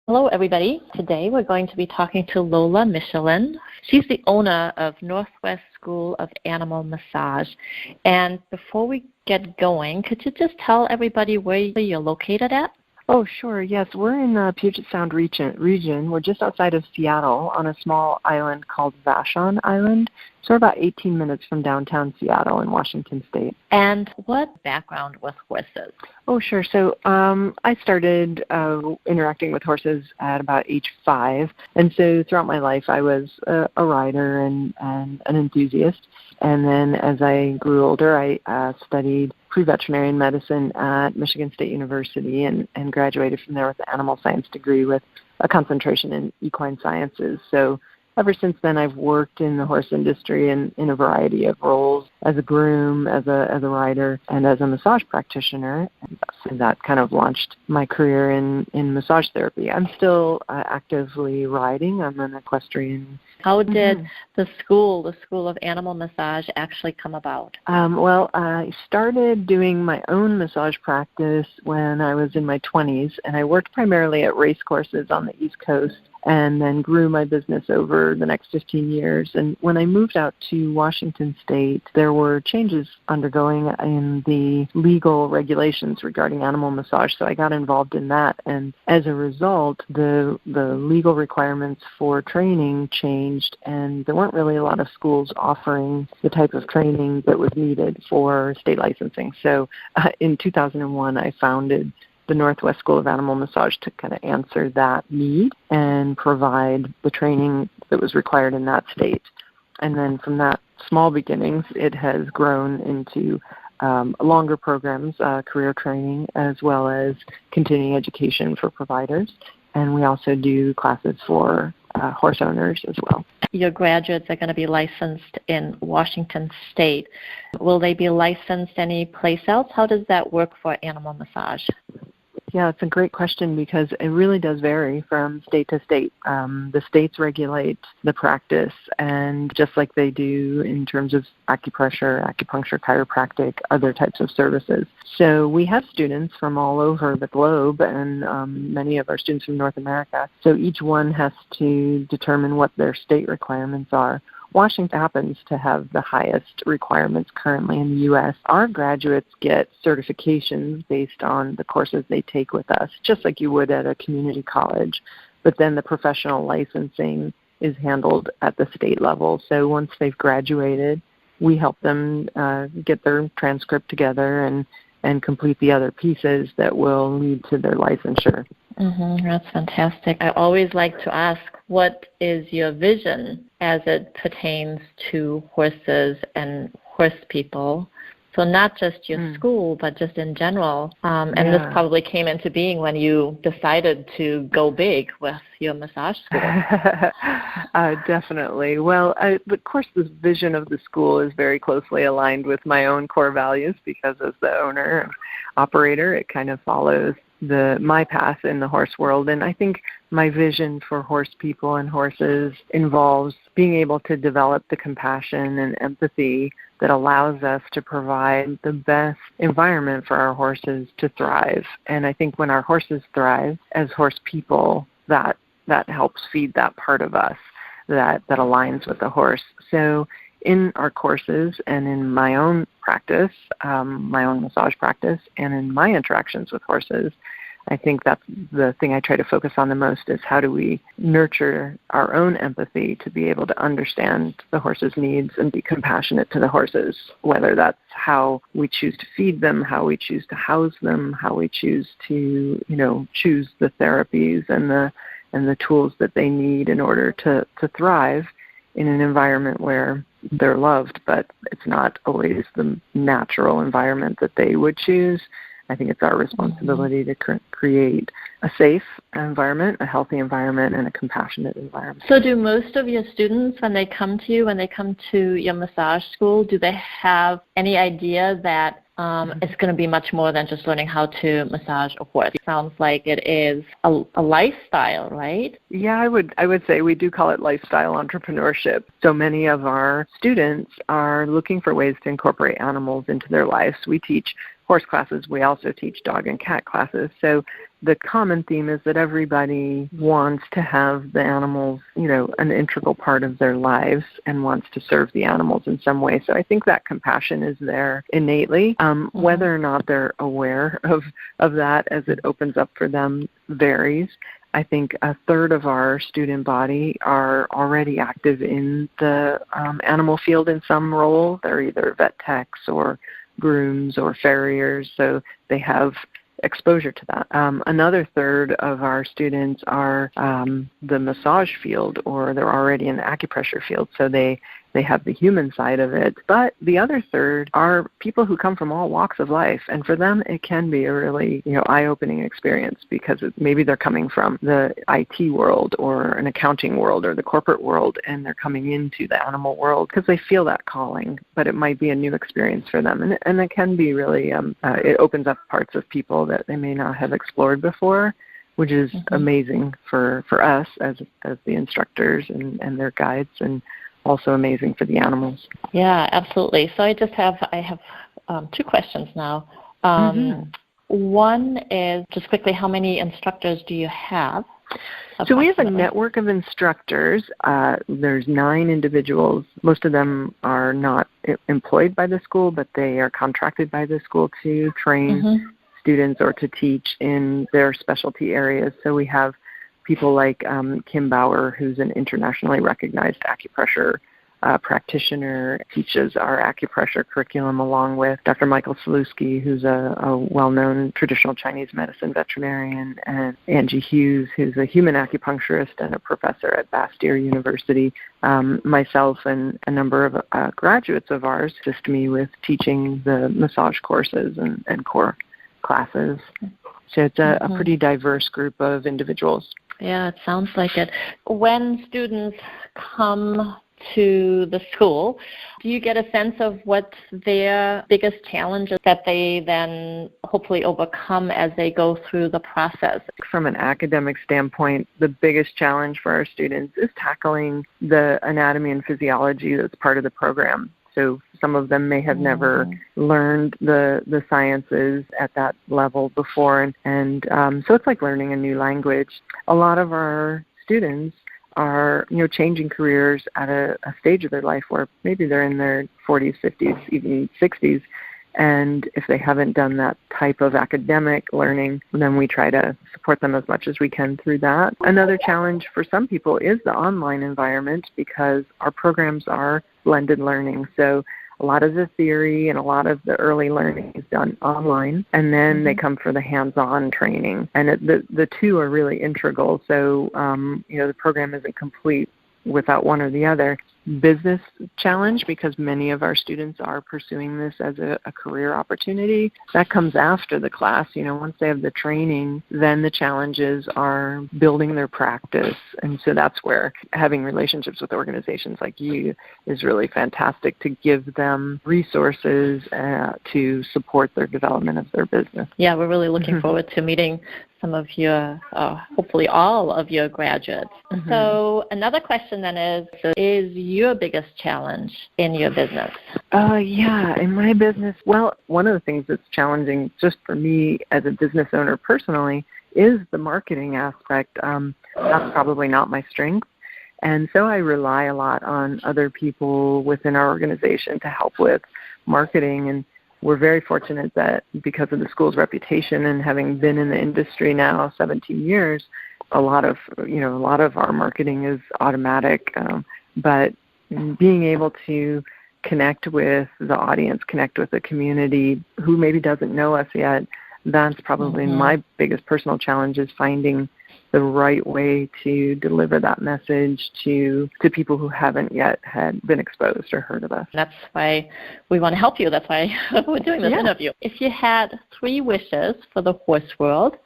Hello, everybody. Today we're going to be talking to Lola Michelin. She's the owner of Northwest School of Animal Massage. And before we get going, could you just tell everybody where you're located at? Oh, sure. Yes, we're in the Puget Sound region. We're just outside of Seattle on a small island called Vashon Island. So we're about 18 minutes from downtown Seattle in Washington State. And what background with horses? Oh, sure. So I started interacting with horses at about age 5. And so throughout my life, I was a rider and an enthusiast. And then as I grew older, I studied pre-veterinarian medicine at Michigan State University and graduated from there with an animal science degree with a concentration in equine sciences. So ever since then, I've worked in the horse industry in a variety of roles as a groom, as a rider, and as a massage practitioner. And that kind of launched my career in massage therapy. I'm still actively riding. I'm an equestrian. How did the School of Animal Massage actually come about? Well, I started doing my own massage practice when I was in my 20s, and I worked primarily at race courses on the East Coast, and then grew my business over the next 15 years. And when I moved out to Washington State, there were changes undergoing in the legal regulations regarding animal massage, so I got involved in that. And as a result, the legal requirements for training changed, and there weren't really a lot of schools offering the type of training that was needed for state licensing. So in 2001, I founded the Northwest School of Animal Massage to kind of answer that need and provide the training that was required in that state. And then from that small beginnings, it has grown into longer programs, career training, as well as continuing education for providers. And we also do classes for horse owners as well. Your graduates are going to be licensed in Washington State. Will they be licensed any place else? How does that work for animal massage? Yeah, it's a great question because it really does vary from state to state. The states regulate the practice, and just like they do in terms of acupressure, acupuncture, chiropractic, other types of services. So we have students from all over the globe, and many of our students from North America. So each one has to determine what their state requirements are. Washington happens to have the highest requirements currently in the U.S. Our graduates get certifications based on the courses they take with us, just like you would at a community college. But then the professional licensing is handled at the state level. So once they've graduated, we help them get their transcript together and complete the other pieces that will lead to their licensure. That's fantastic. I always like to ask, what is your vision as it pertains to horses and horse people? So not just your school, but just in general. And this probably came into being when you decided to go big with your massage school. Definitely. Well, of course, the vision of the school is very closely aligned with my own core values because as the owner and operator, it kind of follows my path in the horse world. And I think my vision for horse people and horses involves being able to develop the compassion and empathy that allows us to provide the best environment for our horses to thrive. And I think when our horses thrive as horse people, that helps feed that part of us that aligns with the horse. So in our courses and in my own practice, my own massage practice, and in my interactions with horses, I think that's the thing I try to focus on the most is how do we nurture our own empathy to be able to understand the horse's needs and be compassionate to the horses, whether that's how we choose to feed them, how we choose to house them, how we choose to, choose the therapies and the tools that they need in order to thrive in an environment where they're loved, but it's not always the natural environment that they would choose. I think it's our responsibility to create a safe environment, a healthy environment, and a compassionate environment. So do most of your students, when they come to your massage school, do they have any idea that it's going to be much more than just learning how to massage a horse? It sounds like it is a lifestyle, right? Yeah, I would say we do call it lifestyle entrepreneurship. So many of our students are looking for ways to incorporate animals into their lives. We teach horse classes, we also teach dog and cat classes. So the common theme is that everybody wants to have the animals, an integral part of their lives and wants to serve the animals in some way. So I think that compassion is there innately. Whether or not they're aware of that as it opens up for them varies. I think a third of our student body are already active in the animal field in some role. They're either vet techs or grooms or farriers, so they have exposure to that. Another third of our students are the massage field, or they're already in the acupressure field, so they have the human side of it. But the other third are people who come from all walks of life, and for them it can be a really eye-opening experience, because maybe they're coming from the IT world or an accounting world or the corporate world, and they're coming into the animal world because they feel that calling, but it might be a new experience for them. And it can be really, it opens up parts of people that they may not have explored before, which is amazing for us as the instructors and their guides, and also amazing for the animals. Yeah, absolutely. So I have two questions now. One is, just quickly, how many instructors do you have? So we have a network of instructors. There's 9 individuals. Most of them are not employed by the school, but they are contracted by the school to train students or to teach in their specialty areas. So we have people like Kim Bauer, who's an internationally recognized acupressure practitioner, teaches our acupressure curriculum, along with Dr. Michael Saluski, who's a well-known traditional Chinese medicine veterinarian, and Angie Hughes, who's a human acupuncturist and a professor at Bastyr University. Myself and a number of graduates of ours assist me with teaching the massage courses and core classes. So it's a pretty diverse group of individuals. Yeah, it sounds like it. When students come to the school, do you get a sense of what their biggest challenges that they then hopefully overcome as they go through the process? From an academic standpoint, the biggest challenge for our students is tackling the anatomy and physiology that's part of the program. So some of them may have never learned the sciences at that level before, and so it's like learning a new language. A lot of our students are changing careers at a stage of their life where maybe they're in their 40s, 50s, even 60s, and if they haven't done that type of academic learning, then we try to support them as much as we can through that. Another challenge for some people is the online environment, because our programs are blended learning. So a lot of the theory and a lot of the early learning is done online, and then they come for the hands-on training. And the two are really integral. So, the program isn't complete without one or the other. Business challenge, because many of our students are pursuing this as a career opportunity. That comes after the class. Once they have the training, then the challenges are building their practice. And so that's where having relationships with organizations like you is really fantastic, to give them resources to support their development of their business. Yeah, we're really looking forward to meeting some of your, hopefully all of your graduates. So another question then is your biggest challenge in your business? In my business, well, one of the things that's challenging just for me as a business owner personally is the marketing aspect. That's probably not my strength. And so I rely a lot on other people within our organization to help with marketing. And we're very fortunate that because of the school's reputation and having been in the industry now 17 years, a lot of our marketing is automatic. But being able to connect with the audience, connect with the community who maybe doesn't know us yet, that's probably my biggest personal challenge, is finding the right way to deliver that message to people who haven't yet had been exposed or heard of us. That's why we want to help you. That's why we're doing this interview. If you had 3 wishes for the horse world,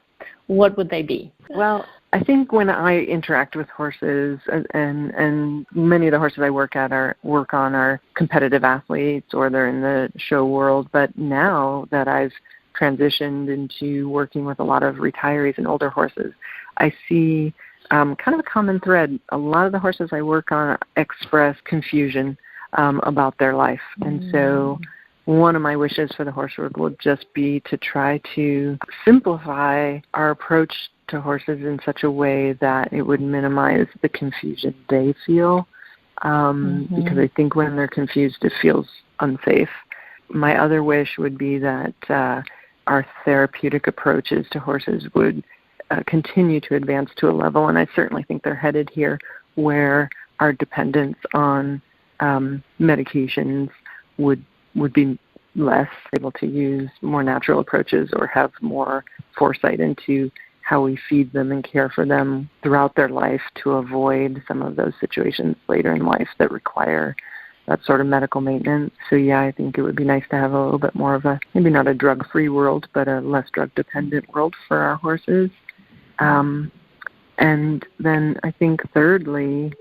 what would they be? Well, I think when I interact with horses, and many of the horses I work on are competitive athletes, or they're in the show world, but now that I've transitioned into working with a lot of retirees and older horses, I see kind of a common thread. A lot of the horses I work on express confusion about their life. And so one of my wishes for the horse world will just be to try to simplify our approach to horses in such a way that it would minimize the confusion they feel. Because I think when they're confused, it feels unsafe. My other wish would be that our therapeutic approaches to horses would continue to advance to a level, and I certainly think they're headed here, where our dependence on medications would be less, able to use more natural approaches or have more foresight into how we feed them and care for them throughout their life to avoid some of those situations later in life that require that sort of medical maintenance. So yeah, I think it would be nice to have a little bit more of a, maybe not a drug-free world, but a less drug-dependent world for our horses. And then I think thirdly,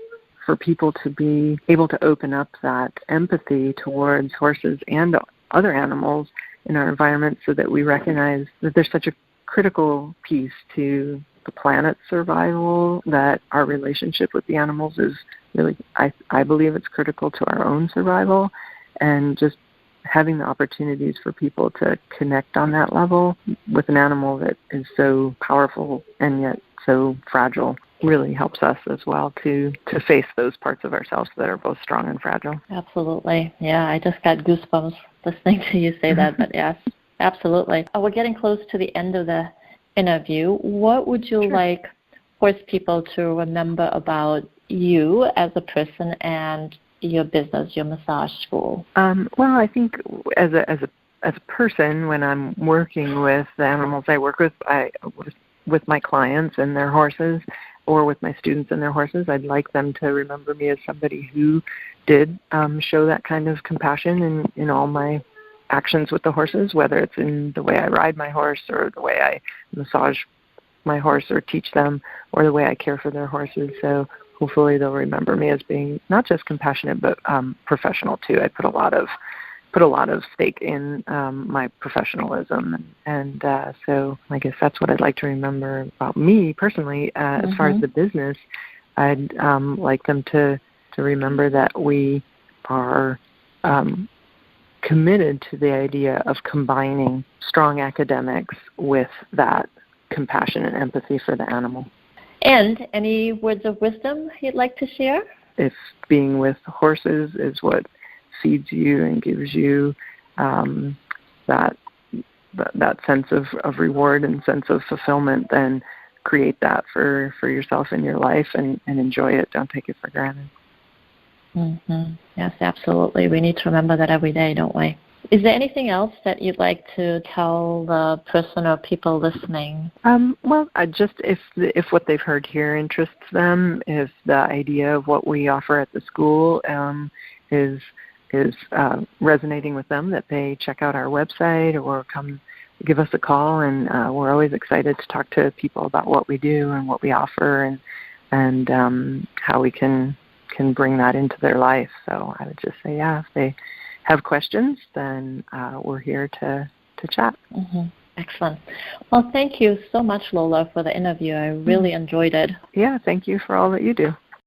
for people to be able to open up that empathy towards horses and other animals in our environment, so that we recognize that there's such a critical piece to the planet's survival, that our relationship with the animals is really, I believe it's critical to our own survival, and just having the opportunities for people to connect on that level with an animal that is so powerful and yet so fragile really helps us as well to face those parts of ourselves that are both strong and fragile. Absolutely. Yeah, I just got goosebumps listening to you say that, but yes, absolutely. We're getting close to the end of the interview. What would you like horse people to remember about you as a person and your business, your massage school? Well, I think as a person, when I'm working with the animals I work with my clients and their horses, or with my students and their horses, I'd like them to remember me as somebody who did show that kind of compassion in all my actions with the horses, whether it's in the way I ride my horse or the way I massage my horse or teach them, or the way I care for their horses. So hopefully they'll remember me as being not just compassionate, but professional too. I put a lot of stake in my professionalism, and so I guess that's what I'd like to remember about me personally. As far as the business, I'd like them to remember that we are committed to the idea of combining strong academics with that compassion and empathy for the animal. And any words of wisdom you'd like to share? If being with horses is what feeds you and gives you that sense of reward and sense of fulfillment, then create that for yourself in your life and enjoy it. Don't take it for granted. Yes, absolutely. We need to remember that every day, don't we? Is there anything else that you'd like to tell the person or people listening? Well, if what they've heard here interests them, if the idea of what we offer at the school is resonating with them, that they check out our website or come give us a call, and we're always excited to talk to people about what we do and what we offer, and how we can bring that into their life. So I would just say, yeah, if they have questions, then we're here to chat. Excellent. Well, thank you so much, Lola, for the interview. I really enjoyed it. Yeah, thank you for all that you do.